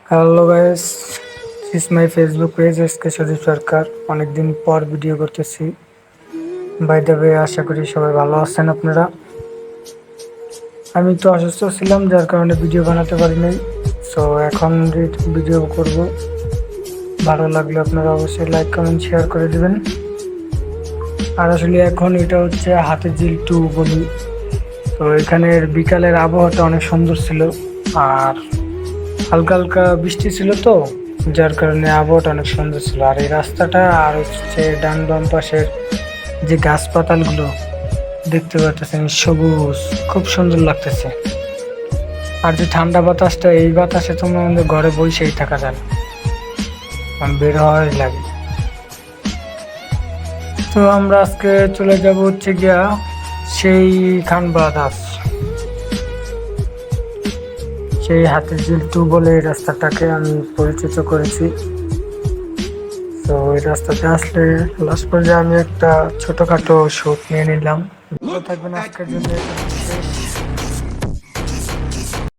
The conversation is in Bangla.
Hello guys, is my Facebook page SK Sharif Sarkar. অনেকদিন পর ভিডিও করতেছি। বাই দ্য ওয়ে, আশা করি সবাই ভালো আছেন আপনারা। আমি তো অসুস্থ ছিলাম, যার কারণে ভিডিও বানাতে পারি নাই। সো এখন ভিডিও করব। ভালো লাগলে আপনারা অবশ্যই লাইক কমেন্ট শেয়ার করে দিবেন। আর আসলে এখন এটা হচ্ছে হাতিঝিল টু বলি। তো এখানের বিকালের আবহাওয়াটা অনেক সুন্দর ছিল। আর হালকা হালকা বৃষ্টি ছিল তো, যার কারণে আবহাওয়াটা অনেক সুন্দর ছিল। আর এই রাস্তাটা আর হচ্ছে ডান বাম পাশের যে গাছপাতালগুলো দেখতে পাচ্ছেন, সবুজ, খুব সুন্দর লাগতেছে। আর যে ঠান্ডা বাতাসটা, এই বাতাসে তো আমাদের ঘরে বসেই থাকা যায় না, বের হওয়াই লাগে। তো আমরা আজকে চলে যাব হচ্ছে গিয়া সেই খান ব্রাদার্স, সেই হাতিঝিল টু বলে এই রাস্তাটাকে আমি পরিচিত করেছি। তো ওই রাস্তাতে আসলে লাস্ট পর্যায়ে আমি একটা ছোটখাটো শুট নিয়ে নিলাম। ভালো থাকবেন, আজকের জন্য এখানে শেষ।